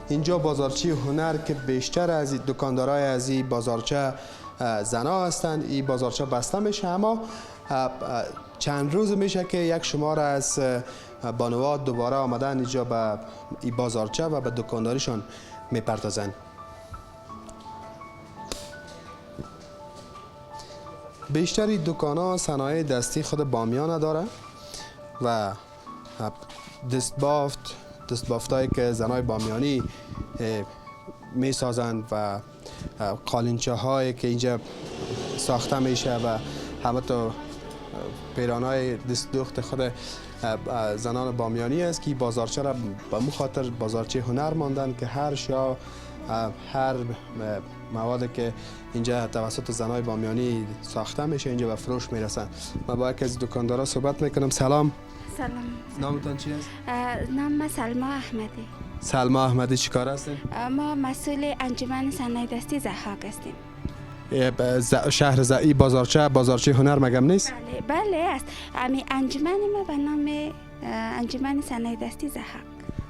اینجا بازارچه هنر که بیشتر از دکاندارای از این بازارچه زنا هستند. این بازارچه بسته میشه، اما چند روز میشه که یک شمار از بانوات دوباره آمدن اینجا به این بازارچه و به دکانداریشان میپردازند. بیشتری دکان‌ها صنایع دستی خود بامیان داره و دستبافتایی که زنای بامیانی میسازند و قالینچه هایی که اینجا ساخته میشه و همه تو پیرانای دست دوخت خود زنان بامیانی است که بازارچه را به مخاطر بازارچه هنر ماندن که هر مواد که اینجا توسط زنای بامیانی ساخته میشه اینجا به فروش میرسن. ما با یکی از دکاندارا صحبت میکنم. سلام. سلام. نامتان چی است؟ نام سلما احمدی. سلما احمدی چی کار هستین؟ ما مسئول انجمن صنایع دستی ضحاک هستیم. شهر زئی بازارچه هنر مگم نیست؟ بله است. امی انجمن ما به نام انجمن صنایع دستی ضحاک.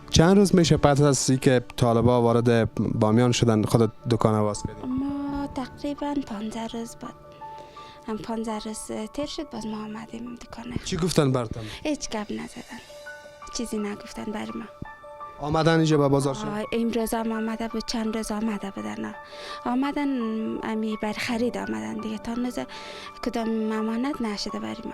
چند روز میشه پس از اینکه طالبا وارد بامیان شدن خود دکان آواز کردید؟ ما تقریبا 15 روز بود. 15 روز تیر شد باز ما آمدیم دکانه. چی گفتن براتون؟ هیچ گپ نزدن. چیزی نگفتن بر ما. آمدن اینجا به بازارچه؟ امروز هم آمده بود، چند روز آمده بودن. آمدن امی بر خرید آمدن دیگه، تا نوز کدام امانت نشده بر ما.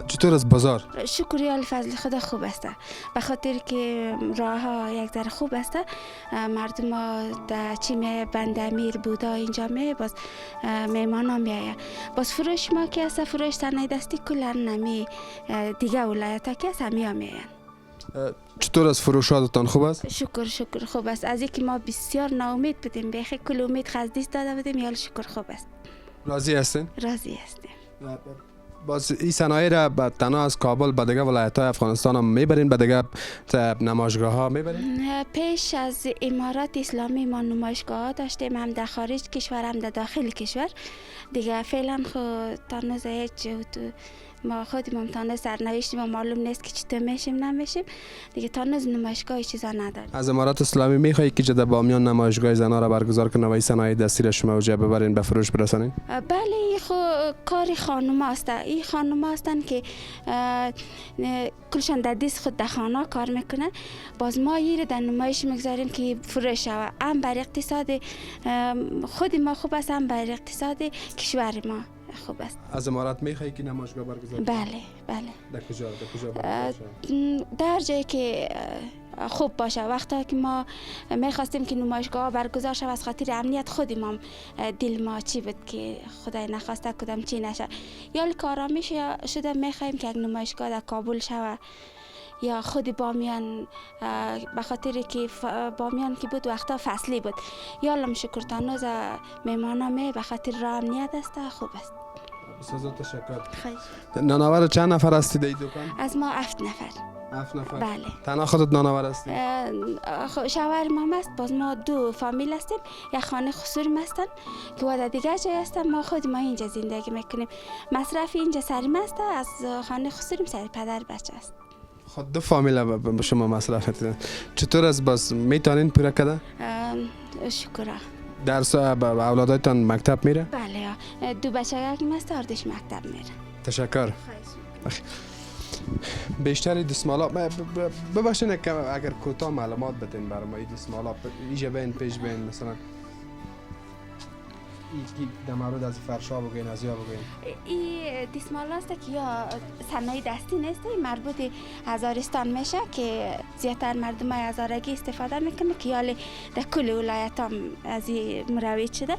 چطور از بازار؟ شکری الفضل خدا خوب است، به خاطر که راه ها یک ذره خوب است. مردم ها در چی می بند امیر بودا اینجا می باز میمان ها می باز فروش ما که است، فروش صنایع دستی کلن نمی دیگه ولایت ها که است همی ها می. چطور از فروشاتتان خوب است؟ شکر خوب است. از اینکه ما بسیار ناامید بودیم، بیخی کل امید خزدیست داده بودیم، یا شکر خوب است. راضی هستین؟ راضی هستیم. باز این صنایع را تنها از کابل به دیگه ولایت‌های افغانستان هم میبرین، به دیگه نمایشگاه ها میبرین؟ پیش از امارات اسلامی ما نمایشگاه ها داشتیم، هم در خارج کشور هم در داخل کشور. دیگه فعلا خود تنها هیچ ما خودمون تنها سرنوشت ما معلوم نیست که چطور میشیم نمیشیم دیگه. تنها نمایشگاه چیزا نداریم. از امارات اسلامی میخوای که جدا بامیان نمایشگاه زنا را برگزار کنه و این صنایع دستی را شما وجه ببرین به فروش برسانین؟ بله، کار خانم است. این خانم هستن که کلشان در دست خود در خانه کار میکنن. باز ما این در نمایش میگذاریم که فروش شود، هم بر اقتصاد خود ما خوب است، هم بر اقتصاد کشور ما خوب است. از امارات میخوای که نمایشگاه برگزار کنه؟ بله. در کجا در جایی که خوب باشه. وقتی که ما میخواستیم که نمایشگاه برگزار شود از خاطر امنیت خود ما، دل ما چی بود که خدای نخواسته کدام چی نشه، یا آرامیش شده میخوایم که یک نمایشگاه در کابل شود یا خود بامیان، به خاطر که بامیان که بود وقتا فصلی بود. یا لم شکر تنوز میمانه به خاطر را امنیت است خوب است. بسیار تشکر. خیلی. نانآور چند نفر هستی در این دکان؟ از ما 7 نفر. 7 نفر؟ بله. تنها خودت نانآور هستی؟ شوهر ما است، باز ما 2 فامیل هستیم. یک خانه خسور هستن که وادر دیگه جای هستن. ما خود ما اینجا زندگی میکنیم. مصرف اینجا سریم است، از خانه خسوریم سر پدر بچه است. خود 2 فامیل به شما مصرف میتونن. چطور از باز میتونین پورا کده؟ شکر. درس اولادایتان مکتب میره؟ بله، 2 بچه که هست اردش مکتب میره. تشکر. بیشتری دستمالا ببخشید که اگر کوتاه معلومات بدین برای ما این دستمالا ایجا بین پیش بین مثلا این در مورد از فرشا بگوین از یا بگوین. این دستمال است که یا صنایع دستی نیست، مربوط هزارستان میشه که زیادتر مردم هزارگی استفاده میکنه که یالی در کل ولایت هم از این مرویج شده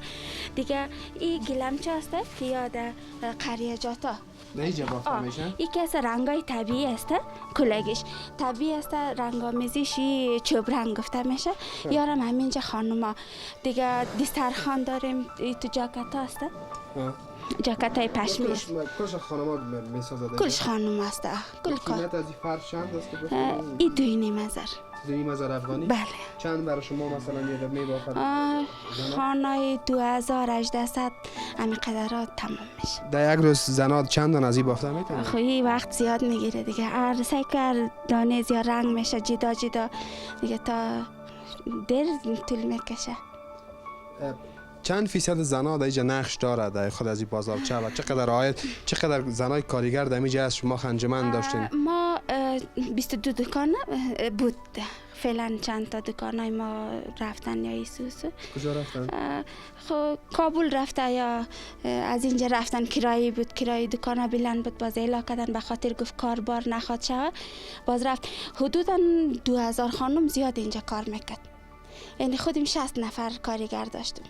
دیگه. این گلمچه است که یا در قریه جاتا نه اینجا بافته میشن؟ یکی از رنگای طبیعی است، کلگیش طبیعی است، رنگامیزیش چوب رنگ گفته میشه. یارم همینجا خانوما دیگه دسترخوان داریم. تو جاکت هست، جاکت های پشمی. کلش خانوما میسازه؟ کلش خانوم است. کل قیمت از این فرش چند است که این 2,500 افغانی؟ بله. چند برای شما مثلا یه دب میبافد؟ خانه 2800 همین قدرات تمام میشه. در یک روز زنات چند دانه از این بافته میتونن؟ خب این وقت زیاد میگیره دیگه. هر سعی که دانه زیاد رنگ میشه جدا دیگه تا دیر طول میکشه. چند فیصد زنها در اینجا نقش داره در خود از این بازارچه و چقدر زنای کارگر در اینجا از شما انجمن داشتین؟ ما 22 دکان بود. فعلا چند تا دکانای ما رفتن یا ایسوسو. کجا رفتن؟ خب کابل رفته یا از اینجا رفتن. کرایه بود، کرایه دکانا بلند بود، باز اعلام کردن به خاطر گفت کاربار نخواد شود. باز رفت. حدودا 2000 خانم زیاد اینجا کار میکرد. یعنی خودم 60 نفر کارگر داشتم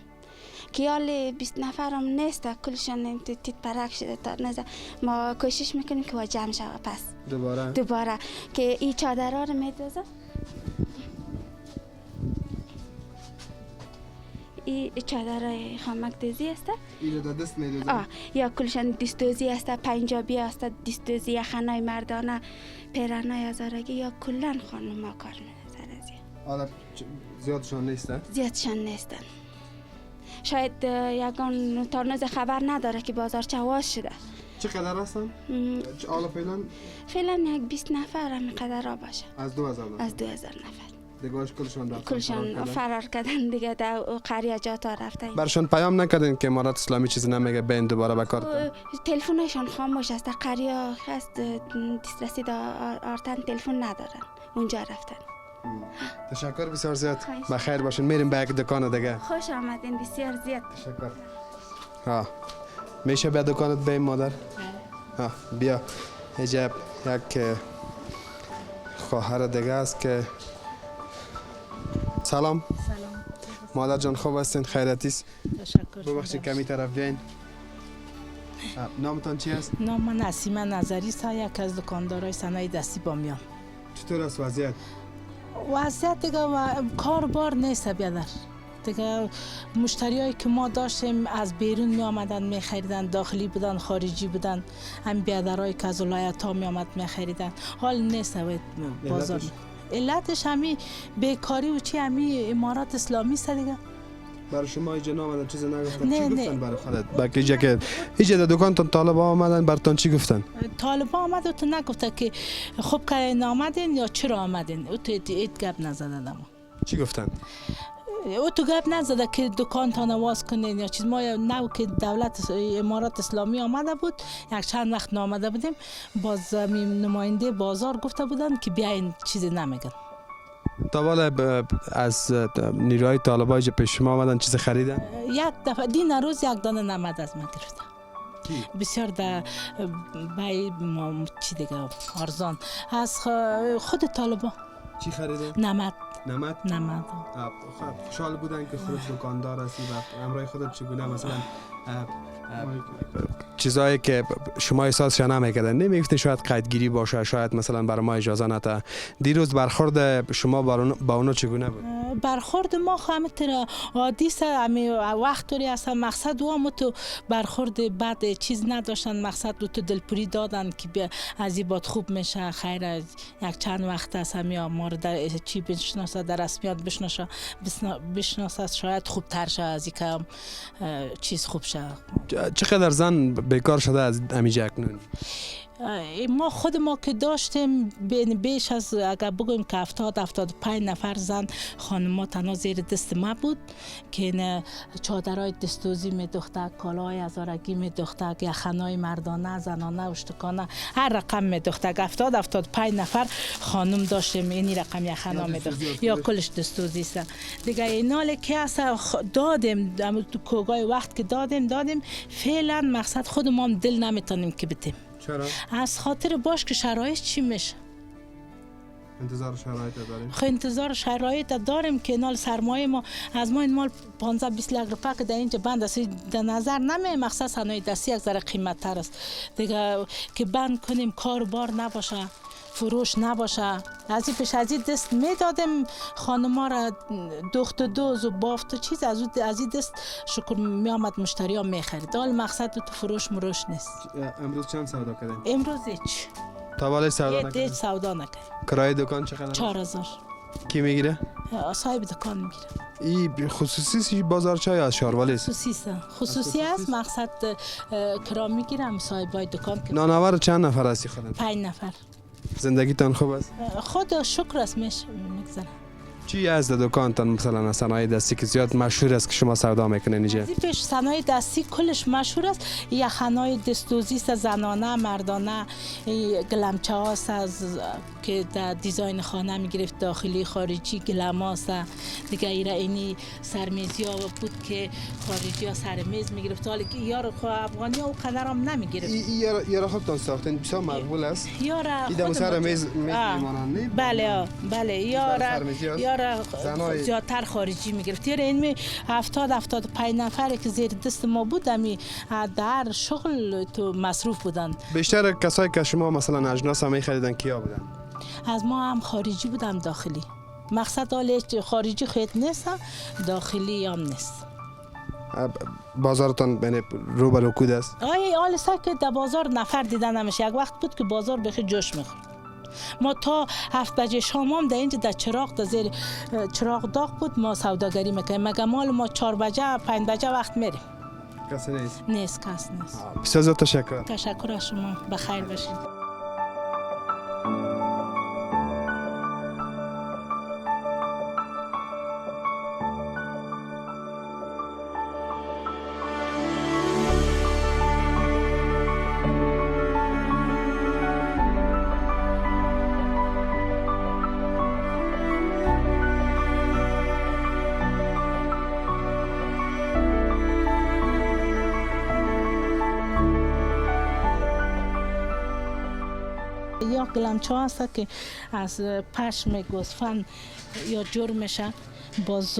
که حال 20 نفرم نیست، کلشان تیت پرک شده تا نزد. ما کوشش میکنیم که با جمع شود. پس دوباره که این چادرها رو میدوزه. این چادرهای خامک دوزی است. اینو در دست میدوزه؟ یا کلشان دست دوزی است، پنجابی است، دست دوزی خنای مردانه، پیرانای هزارگی یا کلن خانم ها کار میدن. حالا زیادشان نیستن؟ زیادشان نیستن. شاید یگان تارنوز خبر نداره که بازار چواز شده. چقدر هستن؟ حالا فعلا یک 20 نفر همینقدر را باشه. از 2000 نفر؟ از 2000 نفر. دیگه‌اش کلشان رفتن؟ کلشان فرار کردن دیگه، در قریه جاتا رفتن. برشان پیام نکردین که امارات اسلامی چیزی نمیگه بین دوباره به کار؟ تلفنشان خاموش است. قریه هست دسترسی آرتن تلفن ندارن. اونجا رفتن. تشکر بسیار زیاد. بخیر باشین. میریم به یک دکان دیگه. خوش آمدین. بسیار زیاد تشکر. میشه به دکانت بریم مادر؟ بیا. اینجا یک خواهر دیگه است که سلام. مادر جان خوب هستین؟ خیریتی است؟ تشکر. ببخشید کمی طرف بیاین. نامتان چی است؟ نام من نسیمه نظری است، یک از دکاندارای صنایع دستی بامیان. چطور است وضعیت؟ وضعیت دیگه کاربار نیست بیادر. دیگه مشتریایی که ما داشتیم از بیرون می آمدن می خریدن، داخلی بودن خارجی بودن، هم بیادرایی که از ولایت ها می آمد می خریدن. حال نیست بازار. علتش همین بیکاری و چی همین امارات اسلامی است دیگه. برای شما اینجا نامدن چیزی نگفتن؟ چی گفتن برای خودت؟ باقی اینجا که اینجا در دکانتون طالبا آمدن براتون چی گفتن؟ طالبا آمد و تو نگفته که خوب که آمدین یا چرا آمدین؟ او تو ایت گپ نزدن. اما چی گفتن؟ او تو گپ نزده که دکان تا نواز کنین یا چیز. ما نو که دولت امارات اسلامی آمده بود، یک چند وقت نامده بودیم، باز نماینده بازار گفته بودن که بیاین، چیزی نمیگن. تا بالا از نیروهای طالبا اینجا پیش شما آمدن چیز خریدن؟ یک دفعه دین روز یک دانه نمد از من گرفتن. بسیار در بای چی دیگه ارزان از خود طالبا. چی خریدن؟ نمد. خوشحال بودن که خودت دکاندار هستی و امرای خودت چگونه مثلا چیزایی که شما احساسش نمیکردن نمیگفتین شاید قیدگیری باشه، شاید مثلا برای ما اجازه نده. دیروز برخورد شما با اونا چگونه بود؟ برخورد ما همینطور عادی است. وقت طوری است. مقصد و تو برخورد بعد چیز نداشتن. مقصد تو دلپوری دادن که از این باد خوب میشه، خیر یک چند وقت است ما رو در چی بشناسه، در رسمیات بشناسه شاید خوب تر شه از این که چیز خوب شه. چقدر زن بیکار شده از امیجا اکنون؟ ما خود ما که داشتیم بیش از اگر بگویم که 75 نفر زن خانم‌ها تنها زیر دست ما بود که چادرهای دستوزی می‌دوخته، کالاهای هزارگی می‌دوخته، یخنای مردانه، زنانه، اشتکانه، هر رقم می‌دوخته. 75 نفر خانم داشتیم این رقم یخنا می‌دوخت یا کلش دستوزی است دیگه. اینال که اصلا دادیم تو کوگای وقت که دادیم فعلا مقصد خود ما دل نمیتونیم که بتیم. چرا؟ از خاطر باش که شرایط چی میشه. انتظار شرایط داریم. انتظار شرایط داریم که نال سرمایه ما از ما این مال 15-20 لک روپیه که در اینجا بند است در نظر نمی. مقصد صنایع دستی یک ذره قیمت تر است دیگه که بند کنیم کاربار نباشه، فروش نباشه. از این پیش از این دست میدادیم خانما را دوخت و دوز و بافت و چیز از این دست شکر می آمد مشتری ها می خرید. حال مقصد تو فروش مروش نیست. امروز چند سودا کردین؟ امروز هیچ. تا بالای سودا نکردین؟ هیچ سودا نکردیم. کرایه دکان چقدر؟ 4000. کی میگیره؟ صاحب دکان میگیره. این خصوصی بازارچه از شاروالی است؟ خصوصی است. مقصد کرا میگیرم صاحبای دکان. نانآور چند نفر هستی خودت؟ 5 نفر. زندگیتان خوب است؟ خدا شکر است میگذره. چی از دکانتان مثلا صنایع دستی که زیاد مشهور است که شما سودا میکنین اینجا؟ وظیفه صنایع دستی کلش مشهور است. یخنای دستوزی است، زنانه مردانه، گلمچه هاست از که در دیزاین خانه میگرفت، داخلی خارجی گلماست دیگه. اینی سرمیزی ها بود که خارجی ها سرمیز میگرفت، حالی که یار افغانی ها او قدر هم نمیگرفت. یارا خودتان ساختین بسیار مقبول است. یارا ایده سر میز میمانند. بله یارا زیادتر خارجی میگرفت. یار این 75 نفر که زیر دست ما بود امی در شغل تو مصروف بودن. بیشتر کسایی که شما مثلا اجناس هم میخریدن کیا بودن؟ از ما هم خارجی بودم، داخلی. مقصد حالی خارجی خیلی نیست، داخلی هم نیست. بازارتان بین رو به رکود است؟ حال که در بازار نفر دیدن نمیشه. یک وقت بود که بازار بخی جوش میخورد. ما تا 7 بجه شام هم در اینجا در چراغ، در زیر چراغ داغ بود ما سوداگری میکنیم. مگه مال ما 4 بجه 5 بجه وقت میریم. کسی نیست؟ نیست، کس نیست. بسیار زیاد تشکر. تشکر از شما، بخیر باشید. یا گلمچه هست که از پشم گوسفند یا جور میشه، باز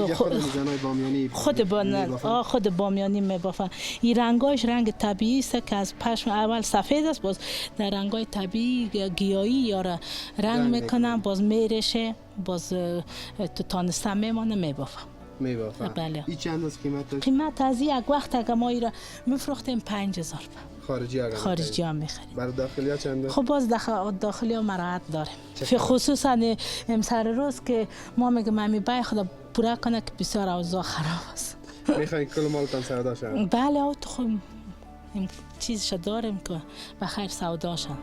خود بامیانی میبافن. این رنگایش رنگ طبیعی است که از پشم اول سفید است، باز در رنگای طبیعی یا گیاهی یا رنگ میکنن، باز میرشه، باز تو تانسته میمانه میبافن. بله. این چند است قیمتش؟ قیمت از یک وقت اگه ما ایرا میفروختیم 5000. خارجی هم میخریم. برای داخلی ها چنده؟ خب باز داخلی ها مراحت داریم. خصوصا امسر روز که ما میگم امی بای خدا پورا کنه که بسیار اوضاع خراب است. میخواین کل مالتان سودا شن؟ بله او تو خب این چیزش داریم که بخیر سودا شن.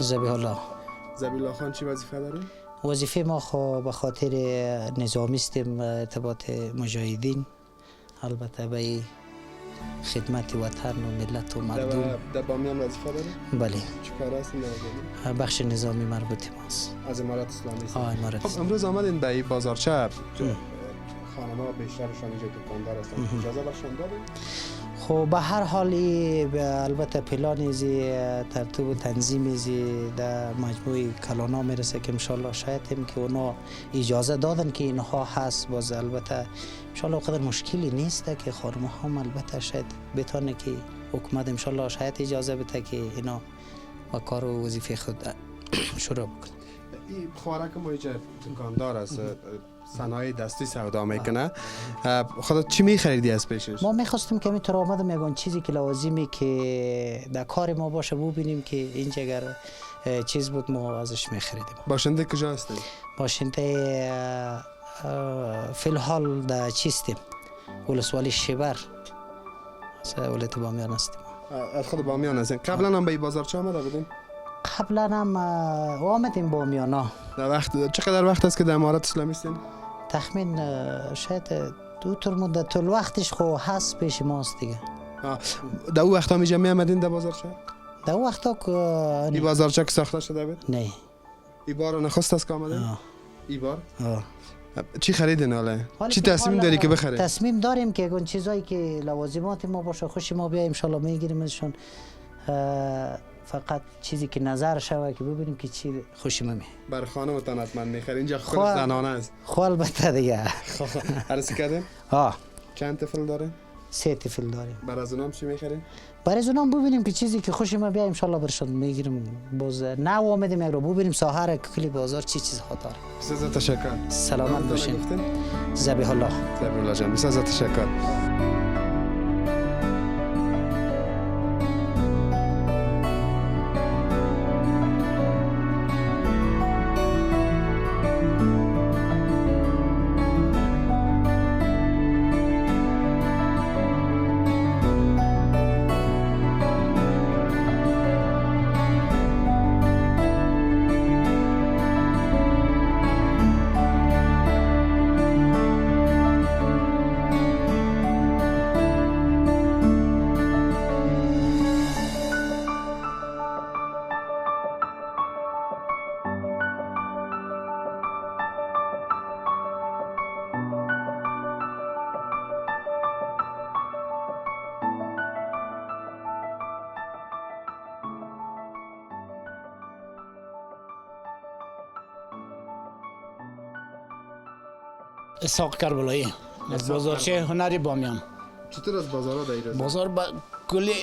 ذبیح الله خان چی وظیفه داره؟ وظیفه ما خو به خاطر نظامی استیم، ارتباط مجاهدین، البته به خدمت وطن و ملت و مردم. در بامیان وظیفه داره؟ بله. چه کار است این؟ بخش نظامی مربوط ماست. از امارات اسلامی است. امارات. خب امروز آمدین به این بازارچه، خانم‌ها بیشترشان اینجا دکاندار هستند. اجازه برشان دارید؟ خب به هر حالی البته پلان ترتیب و تنظیم در مجموعه کلانا میرسه که انشالله شاید هم که اونا اجازه دادن که اینها هست. باز البته انشالله قدر مشکلی نیست که خانم هم البته شاید بتونه که حکومت انشالله شاید اجازه بده که اینا با کار و وظیفه خود شروع بکنه. این خوارک ما اینجا دکاندار است، صنایع دستی سودا میکنه. خودت چی میخریدی از پیشش؟ ما میخواستیم که اینطور آمدم میگن چیزی که لازمی که در کار ما باشه ببینیم که اینجا اگر چیز بود ما ازش میخریدیم. باشنده کجا هستی؟ باشنده فی الحال در چیستیم، ولسوالی شیبر، ولایت بامیان هستیم. از خود بامیان هستیم. قبلا هم به این بازارچه آمده بودیم؟ قبلا هم آمدیم بامیان ها. چقدر وقت است که در امارات اسلامی هستین؟ تخمین شاید دو تر مدت طول وقتش خو هست پیش ماست دیگه. در اون وقتا میجا می آمدین در بازارچه؟ در اون وقتا که این بازارچه که ساخته شده بود؟ نه. این بار نخست است که آمدین؟ این بار؟ چی خریدین حالا؟ چی که تصمیم داری که بخرید؟ تصمیم داریم که اون چیزایی که لوازمات ما باشه خوش ما بیا ان شاء الله میگیریم ازشون. فقط چیزی که نظر شوه که ببینیم که چی خوشی می. بر خانمتان حتما میخرین، اینجا خود زنانه است. خب البته دیگه. عرض کردین؟ ها. چند طفل داره؟ 3 طفل داریم. برای از اونام چی میخرین؟ برای از اونام ببینیم که چیزی که خوش ما بیا ان شاء الله برشون میگیریم. باز نه آمدیم یک رو ببینیم ساحر کلی بازار چی خاطر. بسیار تشکر. سلامت باشین. ذبیح الله. ذبیح الله جان. بسیار تشکر. اسحاق کربلایی از بازارچه هنری بامیان. چطور از بازارها دایره؟ بازار کلی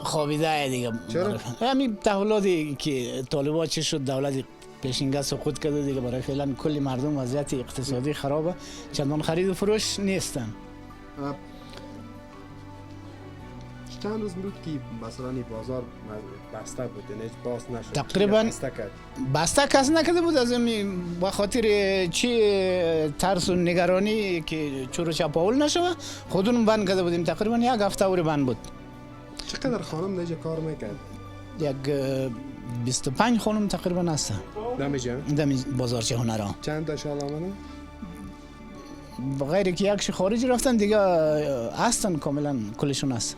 خوابیده دیگه. چرا؟ همین تحولاتی که طالبان چه شد دولت پیشینگاه سقوط کرده دیگه، برای فعلا کلی مردم وضعیت اقتصادی خرابه، چندان خرید و فروش نیستن. چند روز بود که مثلا این بازار بسته بود، یعنی باز نشد؟ تقریبا بسته کس نکرده بود از این به خاطر چی ترس و نگرانی که چورو چپاول نشوه خودمون بند کرده بودیم. تقریبا یک هفته اوری بند بود. چقدر خانم دیگه کار میکرد؟ یک 25 خانم تقریبا هست دم بازارچه هنرها. چند تا شال آمدن؟ بغیر که یکش خارج رفتن دیگه هستن کاملا کلشون هست.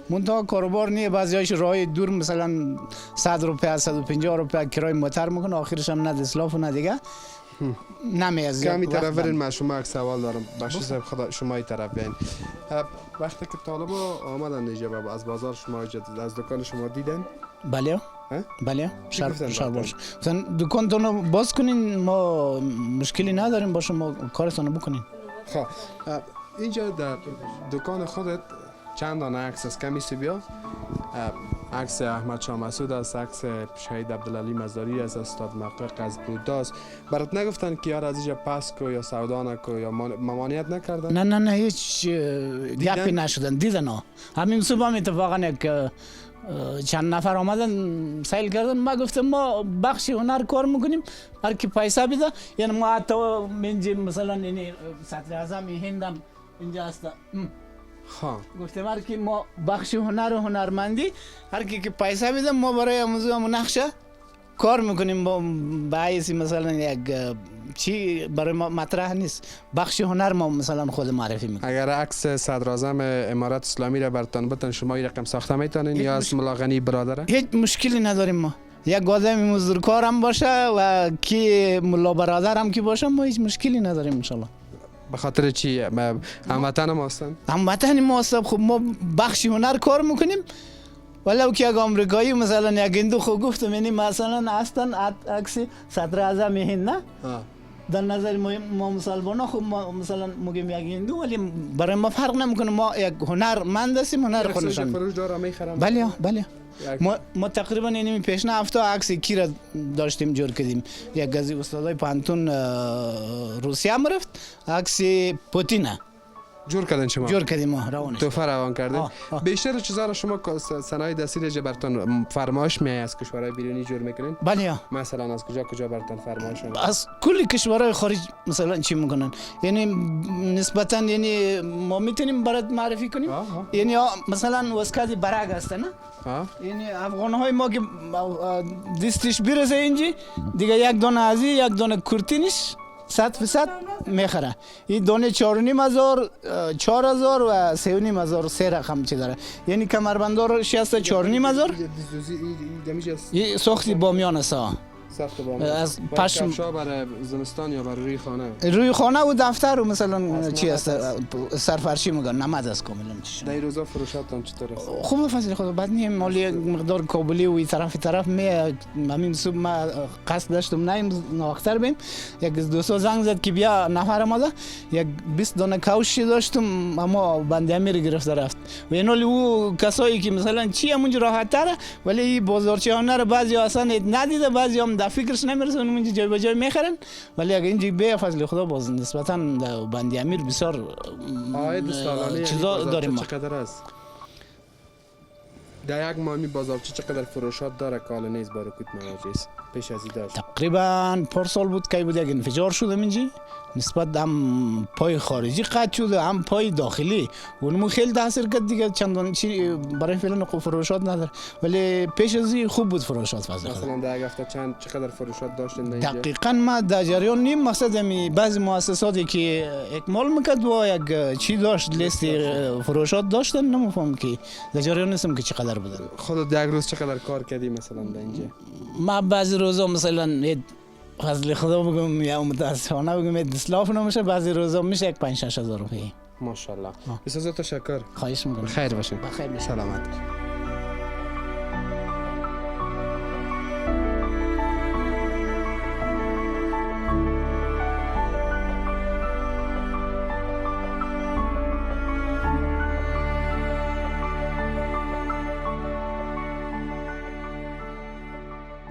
منتها کاروبار نیه، بعضیایش راه دور مثلا 100 روپیه 150 روپیه کرای موتر میکنه، آخرش هم نه اسلاف و نه دیگه نمیازه. کمی طرف برین، من شما یک سوال دارم. بخشی صاحب خدا شما ای طرف بیاین. وقتی که طالبا آمدن اینجا از بازار شما از دکان شما دیدن؟ بله بله شرط باش. مثلا دکانتون رو باز کنین، ما مشکلی نداریم با شما، کارتون رو بکنین. خب اینجا در دکان خودت چند دانه عکس است؟ کمی سی بیا. عکس احمد شاه مسعود است، عکس شهید عبدالعلی مزاری است، استاد محقق از بودا است. برات نگفتن که یار از اینجا پس کو یا سودا نکو یا ممانعت نکردن؟ نه هیچ گپی نشدن، دیدن ها. همین صبح هم اتفاقا یک چند نفر آمدن سیل کردن، ما گفتم ما بخش هنر کار میکنیم، هر کی پیسه بده. یعنی ما حتی مثلا این صدر اعظم هندم اینجا هست. گفتم هر کی ما بخش هنر و هنرمندی، هر کی که پیسه بده ما برای موضوع نقشه کار میکنیم. با حیث مثلا یک چی برای ما مطرح نیست، بخش هنر ما مثلا خود معرفی میکنیم. اگر عکس صدر اعظم امارات اسلامی را براتون بتن شما این رقم ساخته میتونین یا از ملاغنی برادره؟ هیچ مشکلی نداریم ما. یک آدم مزدورکار هم باشه و کی ملا برادر هم کی باشه ما هیچ مشکلی نداریم ان شاء الله. به خاطر چی؟ هموطن ما هستن؟ هموطن ما هستن. خب ما بخش هنر کار میکنیم، ولو که یک آمریکایی مثلا یک هندو خود گفتم یعنی مثلا هستن عکس صدر اعظم هند نه؟ در نظر ما مسلمان ها خب ما مثلا میگیم یک هندو، ولی برای ما فرق نمیکنه. ما یک هنرمند هستیم، هنر خودشون. فروش دارم میخرم. بله ما تقریبا این پیشنه هفته عکس کی را داشتیم جور کردیم. یک از استادای پانتون روسیه هم رفت، عکس پوتین جور کردن شما؟ جور کردیم ما روانش. تو روان کردین؟ بیشتر چیزا رو شما صنایع دستی را براتون فرمایش میای از کشورهای بیرونی جور میکنین؟ بله. مثلا از کجا براتون فرمایش میاد؟ از کلی کشورهای خارج مثلا چی میکنن؟ یعنی نسبتا یعنی ما میتونیم برات معرفی کنیم. یعنی مثلا واسکادی برگ هست نه؟ یعنی افغان‌های ما که دستش برسه اینجا دیگه یک دانه ازی یک دانه کورتینش 100% میخره. این دانه 4,500 4,000 و 3,500 سه رقم چی داره. یعنی کمربندار 4,500 این ساختی بامیان است. سخت با از پشم کفشا برای زمستان یا برای روی خانه روی خانه و دفتر و مثلا چی است سرفرشی میگن نمد است کاملا چیش در این روزا فروشاتون چطور است؟ خوب فضل خدا بعد نیم مالی یک مقدار کابلی و این طرف می همین صبح ما قصد داشتم نیم اختر بیم یک دوست زنگ زد که بیا نفر آمده یک 20 دانه کاوشی داشتم اما بنده امیر گرفته رفت و این او کسایی که مثلا چی همونجا راحت تره ولی بازارچی ها نره بعضی اصلا ندیده بعضی هم در فکرش نمیرسن اونجا جای به جای میخرن ولی اگه اینجا به فضل خدا باز نسبتا بنده امیر بسیار عاید سالانه چیزا داریم چقدر است؟ در یک ماه بازارچی چقدر فروشات داره که حالا نیز بارو کوت مواجه پیش از این داشت؟ تقریبا پارسال بود که بود یک انفجار شده اینجا نسبت هم پای خارجی قطع شده هم پای داخلی اونمو خیلی تاثیر کرد دیگه چندان چی برای فعلا فروشات نداره ولی پیش از این خوب بود فروشات فضل خدا مثلا در یک هفته چقدر فروشات داشتین اینجا؟ دقیقاً ما در جریان نیم مقصد می بعضی مؤسساتی که اکمال میکرد و یک چی داشت لیست فروشات داشتن نمیفهم که در جریان نیستم که چقدر بودن خودت یک روز چقدر کار کردی مثلا در اینجا؟ ما بعضی روزا مثلا فضل خدا بگم یا متاسفانه بگم دسلاف نمیشه بعضی روزا میشه یک 5-6 هزار روپیه ماشاءالله بسیار تشکر خواهش میکنم خیر باشین بخیر باشین سلامت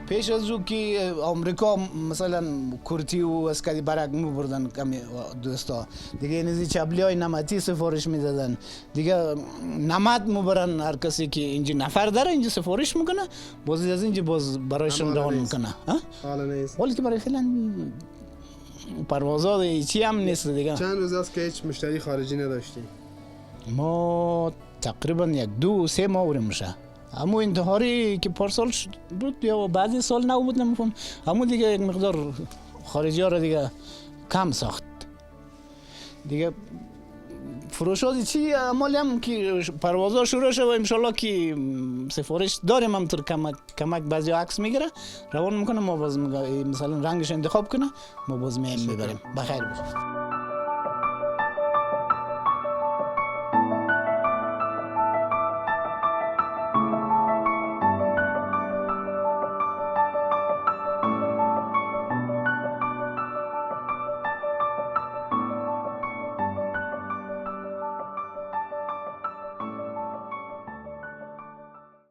پیش از او که آمریکا مثلا کرتی و اسکری برک میبردن کمی دوستا دیگه اینزی چبلی های نمتی سفارش میدادن دیگه نمد میبرن هر کسی که اینجا نفر داره اینجا سفارش میکنه باز از اینجا باز برایشون روان میکنه حالا نیست ولی که برای فعلا پروازات چی هم نیست دیگه چند روز است که هیچ مشتری خارجی نداشتی؟ ما تقریبا 1-2-3 ماه میشه همون انتحاری که پارسال بود یا بعد سال نبود نمیفهم همون دیگه یک مقدار خارجی ها را دیگه کم ساخت دیگه فروشات چی عمالی هم که پروازها شروع شد و انشالله که سفارش داریم همطور کمک بعضی عکس میگیره روان میکنه ما باز مثلا رنگش انتخاب کنه ما باز میبریم بخیر باشه